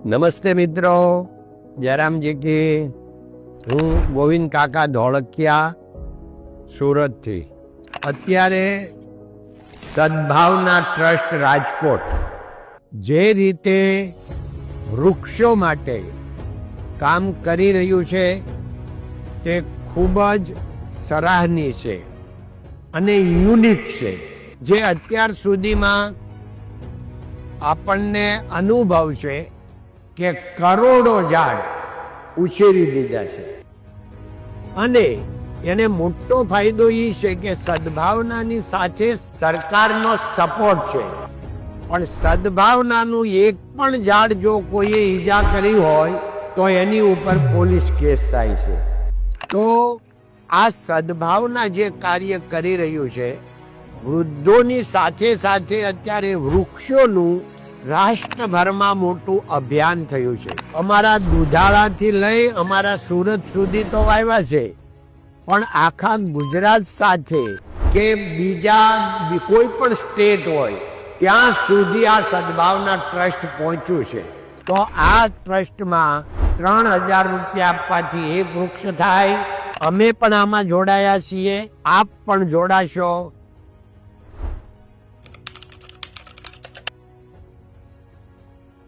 નમસ્તે મિત્રો, જયરામજી કી. હું ગોવિંદ કાકા ધોળકિયા, સુરતથી. અત્યારે સદભાવના ટ્રસ્ટ રાજકોટ જે રીતે વૃક્ષો માટે કામ કરી રહ્યું છે તે ખૂબ જ સરાહનીય છે અને યુનિક છે, જે અત્યાર સુધીમાં આપણને અનુભવ છે કે કરોડો ઝાડ ઉછેરી દીધા છે. અને એને મોટો ફાયદો એ છે કે સદભાવનાની સાથે સરકારનો સપોર્ટ છે, પણ સદભાવનાનું એક પણ ઝાડ જો કોઈએ ઈજા કરી હોય તો એની ઉપર પોલીસ કેસ થાય છે. તો આ સદભાવના જે કાર્ય કરી રહ્યું છે, વૃદ્ધોની સાથે સાથે અત્યારે વૃક્ષોનું રાષ્ટ્રભરમાં મોટું અભિયાન થયું છે. અમારા દુધાળાથી લઈ અમારા સુરત સુધી તો આવ્યા છે, પણ આખા ગુજરાત સાથે કે બીજા કોઈ પણ સ્ટેટ હોય ત્યાં સુધી આ સદભાવના ટ્રસ્ટ પહોંચ્યું છે. તો આ ટ્રસ્ટમાં 3000 રૂપિયા આપવાથી એક વૃક્ષ થાય. અમે પણ આમાં જોડાયા છીએ, આપ પણ જોડાશો